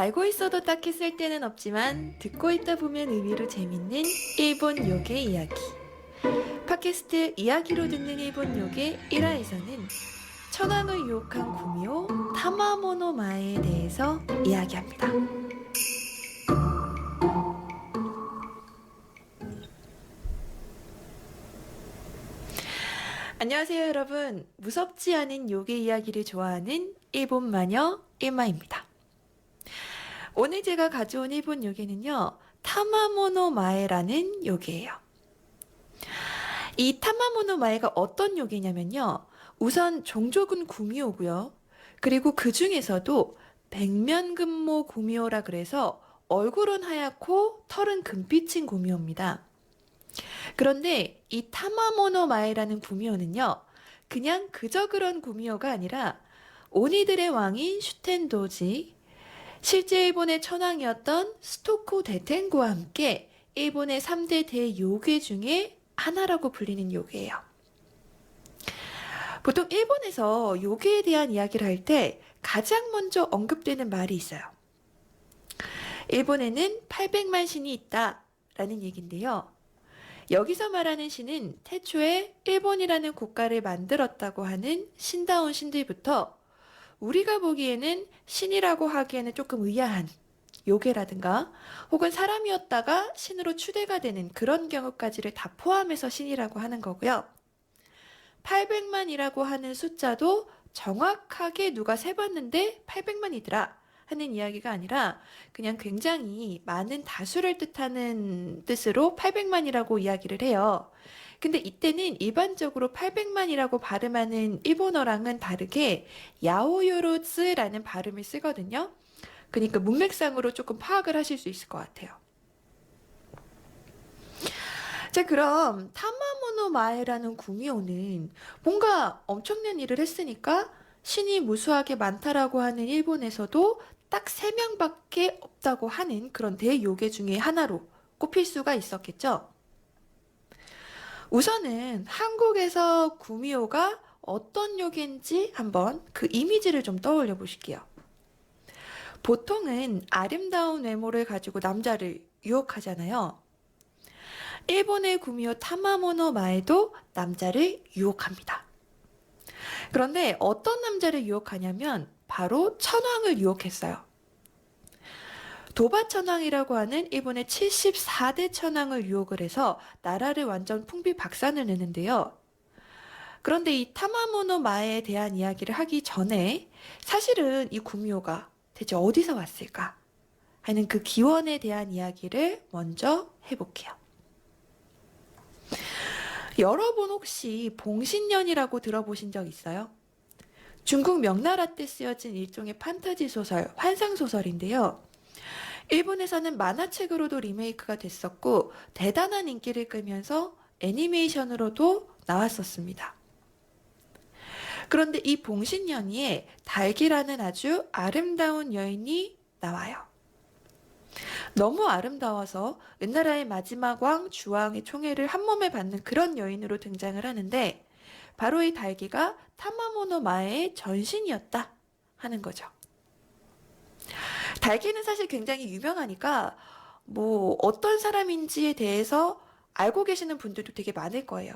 알고 있어도 딱히 쓸데는 없지만 듣고 있다 보면 의외로 재밌는 일본 요괴 이야기. 팟캐스트 이야기로 듣는 일본 요괴 1화에서는 천황을 유혹한 구미호 타마모노 마에에 대해서 이야기합니다. 안녕하세요 여러분. 무섭지 않은 요괴 이야기를 좋아하는 일본 마녀 일마입니다. 오늘 제가 가져온 일본 요괴는요, 타마모노 마에라는 요괴예요. 이 타마모노 마에가 어떤 요괴냐면요, 우선 종족은 구미호고요. 그리고 그 중에서도 백면금모 구미호라 그래서 얼굴은 하얗고 털은 금빛인 구미호입니다. 그런데 이 타마모노 마에라는 구미호는요, 그냥 그저 그런 구미호가 아니라 오니들의 왕인 슈텐도지, 실제 일본의 천황이었던 스토코 데텐고와 함께 일본의 3대 대요괴 중에 하나라고 불리는 요괴예요. 보통 일본에서 요괴에 대한 이야기를 할 때 가장 먼저 언급되는 말이 있어요. 일본에는 800만 신이 있다라는 얘기인데요. 여기서 말하는 신은 태초에 일본이라는 국가를 만들었다고 하는 신다운 신들부터 우리가 보기에는 신이라고 하기에는 조금 의아한 요괴라든가 혹은 사람이었다가 신으로 추대가 되는 그런 경우까지를 다 포함해서 신이라고 하는 거고요. 800만이라고 하는 숫자도 정확하게 누가 세봤는데 800만이더라 하는 이야기가 아니라 그냥 굉장히 많은 다수를 뜻하는 뜻으로 800만이라고 이야기를 해요. 근데 이때는 일반적으로 800만이라고 발음하는 일본어랑은 다르게 야오요로츠라는 발음을 쓰거든요. 그러니까 문맥상으로 조금 파악을 하실 수 있을 것 같아요. 자, 그럼 타마모노 마에라는 구미호는 뭔가 엄청난 일을 했으니까 신이 무수하게 많다라고 하는 일본에서도 딱 3명밖에 없다고 하는 그런 대요괴 중에 하나로 꼽힐 수가 있었겠죠. 우선은 한국에서 구미호가 어떤 요괴인지 한번 그 이미지를 좀 떠올려 보실게요. 보통은 아름다운 외모를 가지고 남자를 유혹하잖아요. 일본의 구미호 타마모노 마에도 남자를 유혹합니다. 그런데 어떤 남자를 유혹하냐면 바로 천황을 유혹했어요. 도바천황이라고 하는 일본의 74대 천황을 유혹을 해서 나라를 완전 풍비박산을 내는데요. 그런데 이 타마모노 마에에 대한 이야기를 하기 전에 사실은 이 구미호가 대체 어디서 왔을까 하는 그 기원에 대한 이야기를 먼저 해볼게요. 여러분 혹시 봉신년이라고 들어보신 적 있어요? 중국 명나라 때 쓰여진 일종의 판타지 소설, 환상 소설인데요. 일본에서는 만화책으로도 리메이크가 됐었고 대단한 인기를 끌면서 애니메이션으로도 나왔었습니다. 그런데 이 봉신연희에 달기라는 아주 아름다운 여인이 나와요. 너무 아름다워서 은나라의 마지막 왕 주왕의 총애를 한 몸에 받는 그런 여인으로 등장을 하는데 바로 이 달기가 타마모노 마에의 전신이었다 하는 거죠. 달기는 사실 굉장히 유명하니까 뭐 어떤 사람인지에 대해서 알고 계시는 분들도 되게 많을 거예요.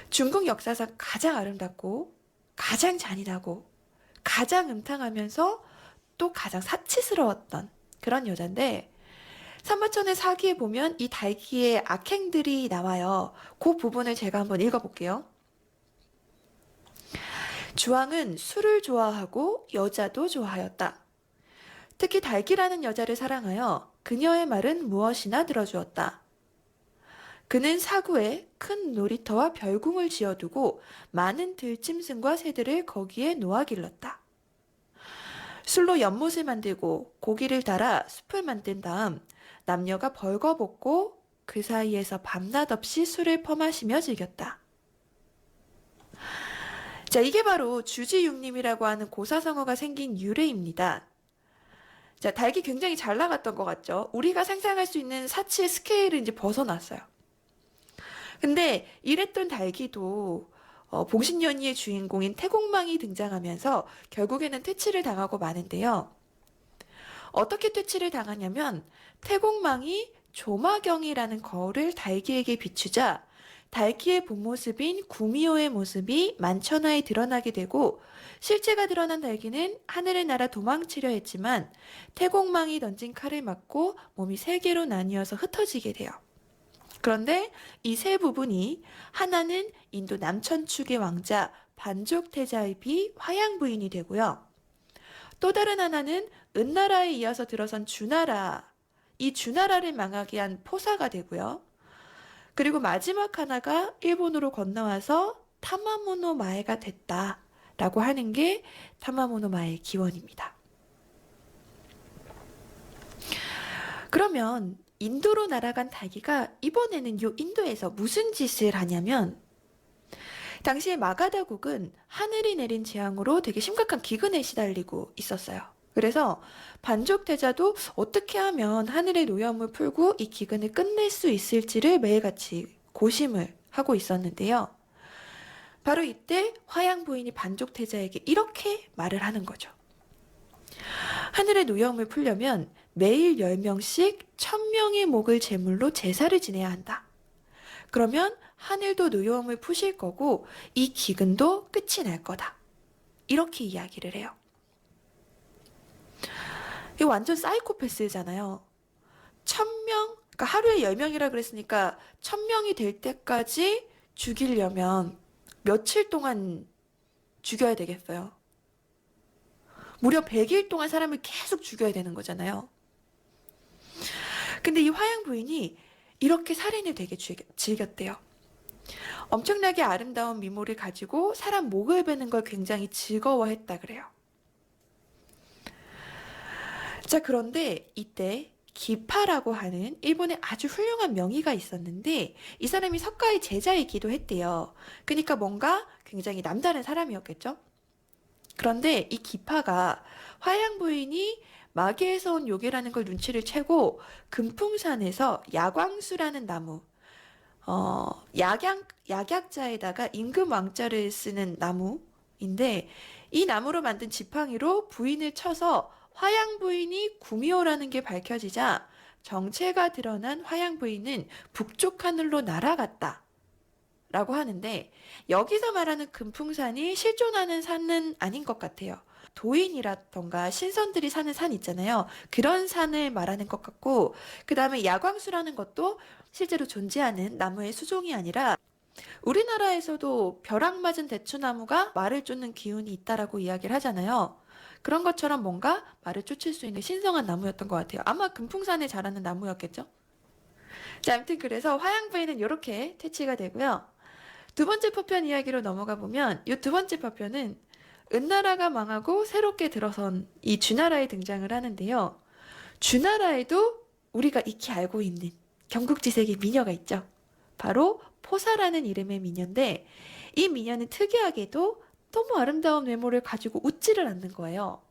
중국 역사상 가장 아름답고 가장 잔인하고 가장 음탕하면서 또 가장 사치스러웠던 그런 여잔데 삼화천의 사기에 보면 이 달기의 악행들이 나와요. 그 부분을 제가 한번 읽어볼게요. 주왕은 술을 좋아하고 여자도 좋아하였다. 특히 달기라는 여자를 사랑하여 그녀의 말은 무엇이나 들어주었다. 그는 사구에 큰 놀이터와 별궁을 지어두고 많은 들짐승과 새들을 거기에 놓아 길렀다. 술로 연못을 만들고 고기를 달아 숲을 만든 다음 남녀가 벌거벗고 그 사이에서 밤낮 없이 술을 퍼마시며 즐겼다. 자, 이게 바로 주지육림이라고 하는 고사성어가 생긴 유래입니다. 자, 달기 굉장히 잘 나갔던 것 같죠? 우리가 상상할 수 있는 사치의 스케일을 이제 벗어났어요. 근데 이랬던 달기도 봉신연희의 주인공인 태공망이 등장하면서 결국에는 퇴치를 당하고 마는데요. 어떻게 퇴치를 당하냐면 태공망이 조마경이라는 거울을 달기에게 비추자 달기의 본 모습인 구미호의 모습이 만천하에 드러나게 되고 실체가 드러난 달기는 하늘을 날아 도망치려 했지만 태공망이 던진 칼을 맞고 몸이 세 개로 나뉘어서 흩어지게 돼요. 그런데 이 세 부분이 하나는 인도 남천축의 왕자 반족태자의 비 화양부인이 되고요. 또 다른 하나는 은나라에 이어서 들어선 주나라, 이 주나라를 망하게 한 포사가 되고요. 그리고 마지막 하나가 일본으로 건너와서 타마모노 마에가 됐다라고 하는 게 타마모노 마에의 기원입니다. 그러면 인도로 날아간 달기가 이번에는 요 인도에서 무슨 짓을 하냐면 당시에 마가다국은 하늘이 내린 재앙으로 되게 심각한 기근에 시달리고 있었어요. 그래서 반족대자도 어떻게 하면 하늘의 노여움을 풀고 이 기근을 끝낼 수 있을지를 매일같이 고심을 하고 있었는데요. 바로 이때 화양 부인이 반족대자에게 이렇게 말을 하는 거죠. 하늘의 노여움을 풀려면 매일 10명씩 1000명의 목을 제물로 제사를 지내야 한다. 그러면 하늘도 노여움을 푸실 거고 이 기근도 끝이 날 거다. 이렇게 이야기를 해요. 이거 완전 사이코패스잖아요. 1000명, 그러니까 하루에 10명이라 그랬으니까 1000명이 될 때까지 죽이려면 며칠 동안 죽여야 되겠어요. 무려 100일 동안 사람을 계속 죽여야 되는 거잖아요. 근데 이 화양 부인이 이렇게 살인을 되게 즐겼대요. 엄청나게 아름다운 미모를 가지고 사람 목을 베는 걸 굉장히 즐거워했다 그래요. 자, 그런데 이때 기파라고 하는 일본의 아주 훌륭한 명의가 있었는데 이 사람이 석가의 제자이기도 했대요. 그러니까 뭔가 굉장히 남다른 사람이었겠죠? 그런데 이 기파가 화양 부인이 마계에서 온 요괴라는 걸 눈치를 채고 금풍산에서 야광수라는 나무, 약약자에다가 임금 왕자를 쓰는 나무인데 이 나무로 만든 지팡이로 부인을 쳐서 화양 부인이 구미호라는 게 밝혀지자 정체가 드러난 화양 부인은 북쪽 하늘로 날아갔다. 라고 하는데 여기서 말하는 금풍산이 실존하는 산은 아닌 것 같아요. 도인이라던가 신선들이 사는 산 있잖아요. 그런 산을 말하는 것 같고 그 다음에 야광수라는 것도 실제로 존재하는 나무의 수종이 아니라 우리나라에서도 벼락 맞은 대추나무가 말을 쫓는 기운이 있다라고 이야기를 하잖아요. 그런 것처럼 뭔가 말을 쫓을 수 있는 신성한 나무였던 것 같아요. 아마 금풍산에 자라는 나무였겠죠? 자, 아무튼 그래서 화양부인은 이렇게 퇴치가 되고요. 두 번째 파편 이야기로 넘어가 보면 이 두 번째 파편은 은나라가 망하고 새롭게 들어선 이 주나라에 등장을 하는데요. 주나라에도 우리가 익히 알고 있는 경국지색의 미녀가 있죠. 바로 포사라는 이름의 미녀인데 이 미녀는 특이하게도 너무 아름다운 외모를 가지고 웃지를 않는 거예요.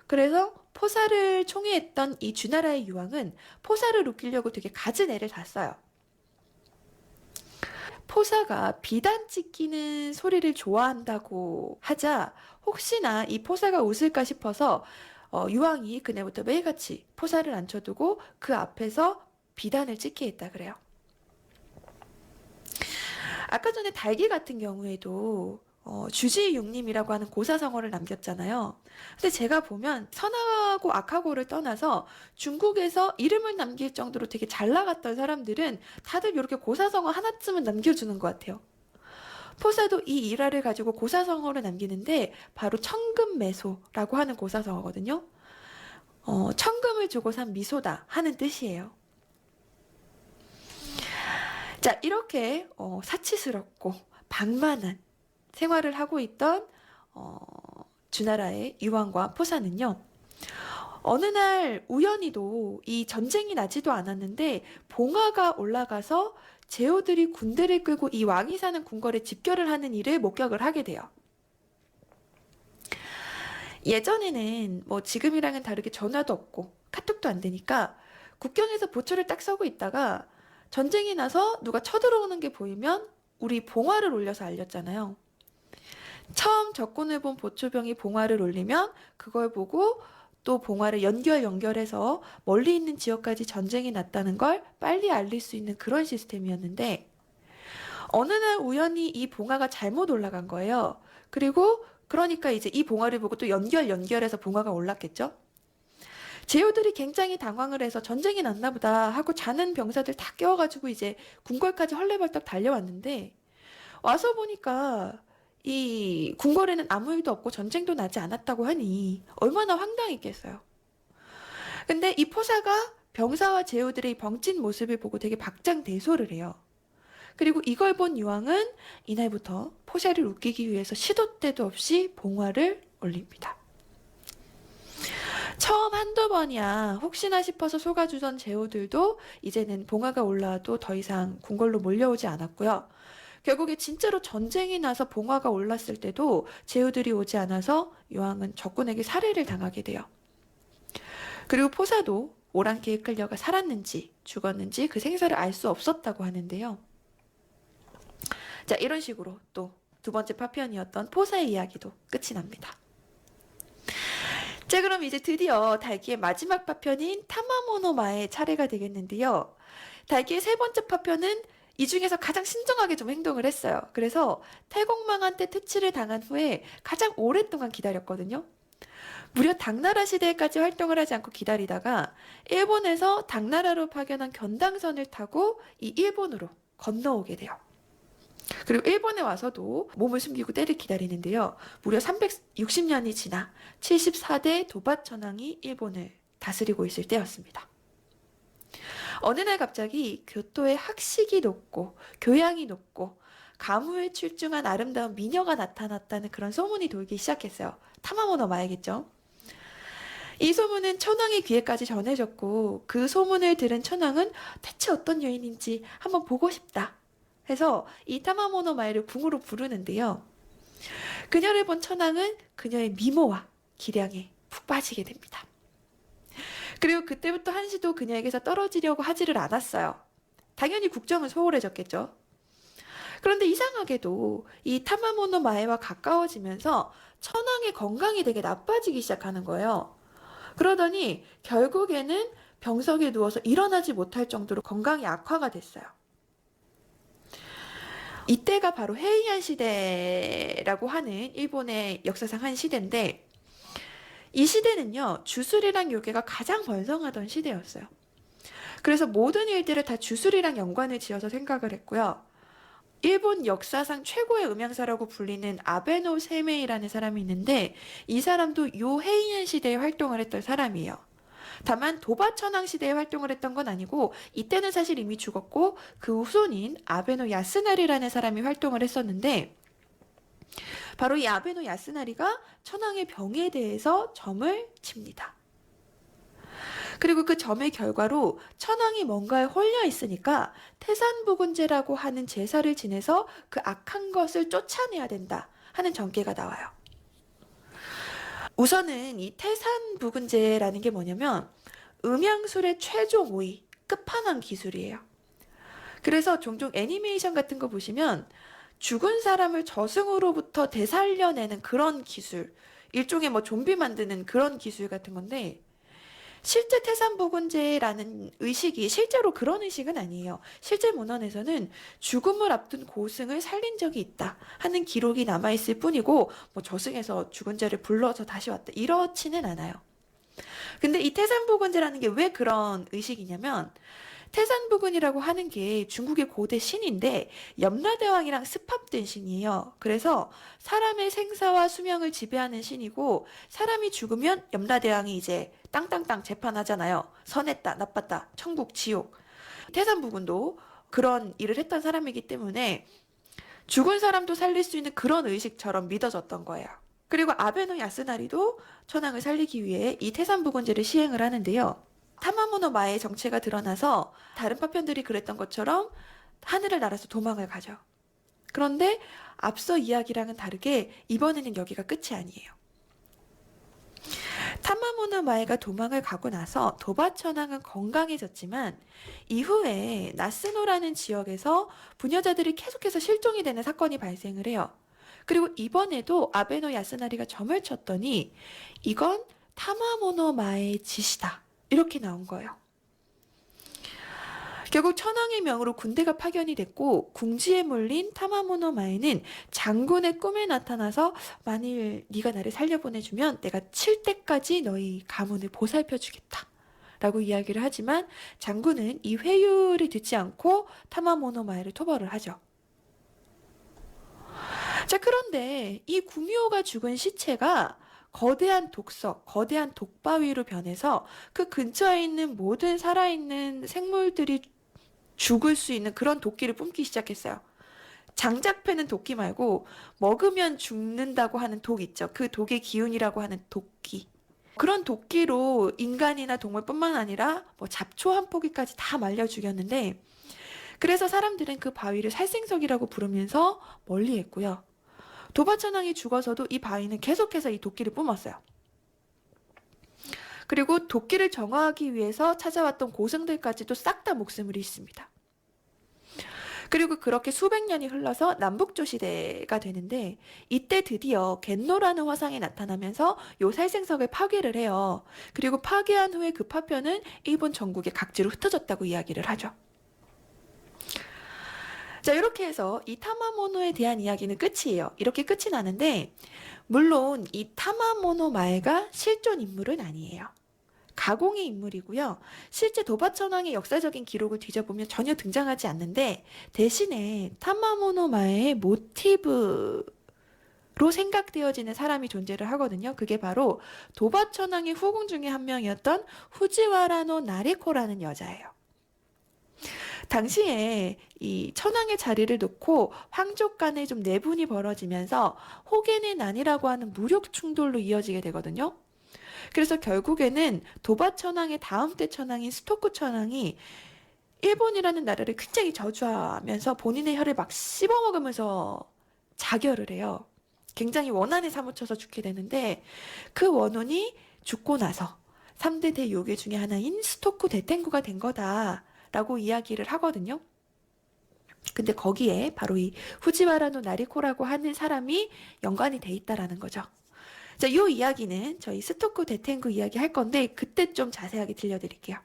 그래서 포사를 총애했던 이 주나라의 유황은 포사를 웃기려고 되게 갖은 애를 다 써요. 포사가 비단 찍히는 소리를 좋아한다고 하자 혹시나 이 포사가 웃을까 싶어서 유황이 그날부터 매일같이 포사를 앉혀두고 그 앞에서 비단을 찍게 했다 그래요. 아까 전에 달기 같은 경우에도 주지육림이라고 하는 고사성어를 남겼잖아요. 근데 제가 보면 선하고 악하고를 떠나서 중국에서 이름을 남길 정도로 되게 잘 나갔던 사람들은 다들 이렇게 고사성어 하나쯤은 남겨주는 것 같아요. 포사도 이 일화를 가지고 고사성어를 남기는데 바로 청금매소라고 하는 고사성어거든요. 청금을 주고 산 미소다 하는 뜻이에요. 자, 이렇게 사치스럽고 방만한 생활을 하고 있던 주나라의 유황과 포사는요. 어느 날 우연히도 이 전쟁이 나지도 않았는데 봉화가 올라가서 제후들이 군대를 끌고 이 왕이 사는 궁궐에 집결을 하는 일을 목격을 하게 돼요. 예전에는 뭐 지금이랑은 다르게 전화도 없고 카톡도 안 되니까 국경에서 보초를 딱 서고 있다가 전쟁이 나서 누가 쳐들어오는 게 보이면 우리 봉화를 올려서 알렸잖아요. 처음 적군을 본 보초병이 봉화를 올리면 그걸 보고 또 봉화를 연결해서 멀리 있는 지역까지 전쟁이 났다는 걸 빨리 알릴 수 있는 그런 시스템이었는데 어느 날 우연히 이 봉화가 잘못 올라간 거예요. 그리고 그러니까 이제 이 봉화를 보고 또 연결해서 봉화가 올랐겠죠. 제후들이 굉장히 당황을 해서 전쟁이 났나 보다 하고 자는 병사들 다 깨워가지고 이제 궁궐까지 헐레벌떡 달려왔는데 와서 보니까 이 궁궐에는 아무 일도 없고 전쟁도 나지 않았다고 하니 얼마나 황당했겠어요. 근데 이 포사가 병사와 제후들의 벙찐 모습을 보고 되게 박장대소를 해요. 그리고 이걸 본 유황은 이날부터 포샤를 웃기기 위해서 시도 때도 없이 봉화를 올립니다. 처음 한두 번이야 혹시나 싶어서 속아주던 제후들도 이제는 봉화가 올라와도 더 이상 궁궐로 몰려오지 않았고요. 결국에 진짜로 전쟁이 나서 봉화가 올랐을 때도 제후들이 오지 않아서 유황은 적군에게 살해를 당하게 돼요. 그리고 포사도 오랑캐에 끌려가 살았는지 죽었는지 그 생사를 알 수 없었다고 하는데요. 자, 이런 식으로 또 두 번째 파편이었던 포사의 이야기도 끝이 납니다. 자, 그럼 이제 드디어 달기의 마지막 파편인 타마모노마의 차례가 되겠는데요. 달기의 세 번째 파편은 이 중에서 가장 신중하게 좀 행동을 했어요. 그래서 태공망한테 퇴치를 당한 후에 가장 오랫동안 기다렸거든요. 무려 당나라 시대까지 활동을 하지 않고 기다리다가 일본에서 당나라로 파견한 견당선을 타고 이 일본으로 건너오게 돼요. 그리고 일본에 와서도 몸을 숨기고 때를 기다리는데요. 무려 360년이 지나 74대 도바천왕이 일본을 다스리고 있을 때였습니다. 어느 날 갑자기 교토에 학식이 높고 교양이 높고 가무에 출중한 아름다운 미녀가 나타났다는 그런 소문이 돌기 시작했어요. 타마모노 마야겠죠. 이 소문은 천황의 귀에까지 전해졌고 그 소문을 들은 천황은 대체 어떤 여인인지 한번 보고 싶다 해서 이 타마모노 마이를 궁으로 부르는데요. 그녀를 본 천황은 그녀의 미모와 기량에 푹 빠지게 됩니다. 그리고 그때부터 한시도 그녀에게서 떨어지려고 하지를 않았어요. 당연히 국정은 소홀해졌겠죠. 그런데 이상하게도 이 타마모노 마에와 가까워지면서 천황의 건강이 되게 나빠지기 시작하는 거예요. 그러더니 결국에는 병석에 누워서 일어나지 못할 정도로 건강이 악화가 됐어요. 이때가 바로 헤이안 시대라고 하는 일본의 역사상 한 시대인데 이 시대는요, 주술이랑 요괴가 가장 번성하던 시대였어요. 그래서 모든 일들을 다 주술이랑 연관을 지어서 생각을 했고요. 일본 역사상 최고의 음향사라고 불리는 아베노 세메이라는 사람이 있는데 이 사람도 요 헤이안 시대에 활동을 했던 사람이에요. 다만 도바천왕 시대에 활동을 했던 건 아니고 이때는 사실 이미 죽었고 그 후손인 아베노 야스나리라는 사람이 활동을 했었는데 바로 이 아베노 야스나리가 천황의 병에 대해서 점을 칩니다. 그리고 그 점의 결과로 천황이 뭔가에 홀려 있으니까 태산부군제라고 하는 제사를 지내서 그 악한 것을 쫓아내야 된다 하는 전개가 나와요. 우선은 이 태산부군제라는 게 뭐냐면 음향술의 최종 5위, 끝판왕 기술이에요. 그래서 종종 애니메이션 같은 거 보시면 죽은 사람을 저승으로부터 되살려내는 그런 기술, 일종의 뭐 좀비 만드는 그런 기술 같은 건데 실제 태산부군제라는 의식이 실제로 그런 의식은 아니에요. 실제 문헌에서는 죽음을 앞둔 고승을 살린 적이 있다 하는 기록이 남아있을 뿐이고 뭐 저승에서 죽은 자를 불러서 다시 왔다 이렇지는 않아요. 근데 이 태산부군제라는 게 왜 그런 의식이냐면 태산부군이라고 하는 게 중국의 고대 신인데 염라대왕이랑 습합된 신이에요. 그래서 사람의 생사와 수명을 지배하는 신이고 사람이 죽으면 염라대왕이 이제 땅땅땅 재판하잖아요. 선했다, 나빴다, 천국, 지옥. 태산부군도 그런 일을 했던 사람이기 때문에 죽은 사람도 살릴 수 있는 그런 의식처럼 믿어졌던 거예요. 그리고 아베노 야스나리도 천황을 살리기 위해 이 태산부군제를 시행을 하는데요. 타마모노 마의 정체가 드러나서 다른 파편들이 그랬던 것처럼 하늘을 날아서 도망을 가죠. 그런데 앞서 이야기랑은 다르게 이번에는 여기가 끝이 아니에요. 타마모노 마에가 도망을 가고 나서 도바천왕은 건강해졌지만 이후에 나스노라는 지역에서 부녀자들이 계속해서 실종이 되는 사건이 발생을 해요. 그리고 이번에도 아베노 야스나리가 점을 쳤더니 이건 타마모노마의 짓이다. 이렇게 나온 거예요. 결국 천황의 명으로 군대가 파견이 됐고 궁지에 몰린 타마모노마에는 장군의 꿈에 나타나서 만일 네가 나를 살려보내주면 내가 칠 때까지 너희 가문을 보살펴주겠다. 라고 이야기를 하지만 장군은 이 회유를 듣지 않고 타마모노마에를 토벌을 하죠. 자, 그런데 이 구미호가 죽은 시체가 거대한 독석, 거대한 독바위로 변해서 그 근처에 있는 모든 살아있는 생물들이 죽을 수 있는 그런 도끼를 뿜기 시작했어요. 장작 패는 도끼 말고 먹으면 죽는다고 하는 독 있죠. 그 독의 기운이라고 하는 도끼. 그런 도끼로 인간이나 동물뿐만 아니라 뭐 잡초 한 포기까지 다 말려 죽였는데 그래서 사람들은 그 바위를 살생석이라고 부르면서 멀리했고요. 도바천왕이 죽어서도 이 바위는 계속해서 이 도끼를 뿜었어요. 그리고 도끼를 정화하기 위해서 찾아왔던 고승들까지도 싹 다 목숨을 잃습니다. 그리고 그렇게 수백 년이 흘러서 남북조 시대가 되는데 이때 드디어 겐노라는 화상이 나타나면서 요 살생석을 파괴를 해요. 그리고 파괴한 후에 그 파편은 일본 전국의 각지로 흩어졌다고 이야기를 하죠. 자, 이렇게 해서 이 타마모노에 대한 이야기는 끝이에요. 이렇게 끝이 나는데 물론 이 타마모노 마에가 실존 인물은 아니에요. 가공의 인물이고요. 실제 도바천왕의 역사적인 기록을 뒤져보면 전혀 등장하지 않는데 대신에 타마모노 마의 모티브로 생각되어지는 사람이 존재를 하거든요. 그게 바로 도바천왕의 후궁 중에 한 명이었던 후지와라노 나리코라는 여자예요. 당시에 이 천황의 자리를 놓고 황족 간에 좀 내분이 벌어지면서 호겐의 난이라고 하는 무력 충돌로 이어지게 되거든요. 그래서 결국에는 도바천왕의 다음 때 천왕인 스토쿠 천왕이 일본이라는 나라를 굉장히 저주하면서 본인의 혀를 막 씹어먹으면서 자결을 해요. 굉장히 원한에 사무쳐서 죽게 되는데 그 원혼이 죽고 나서 3대 대요괴 중에 하나인 스토쿠 대텐구가 된 거다라고 이야기를 하거든요. 근데 거기에 바로 이 후지와라노 나리코라고 하는 사람이 연관이 돼 있다라는 거죠. 자, 이 이야기는 저희 스토쿠 대텐구 이야기 할 건데 그때 좀 자세하게 들려드릴게요.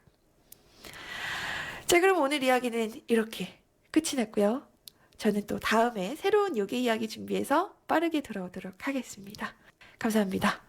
자, 그럼 오늘 이야기는 이렇게 끝이 났고요. 저는 또 다음에 새로운 요괴 이야기 준비해서 빠르게 돌아오도록 하겠습니다. 감사합니다.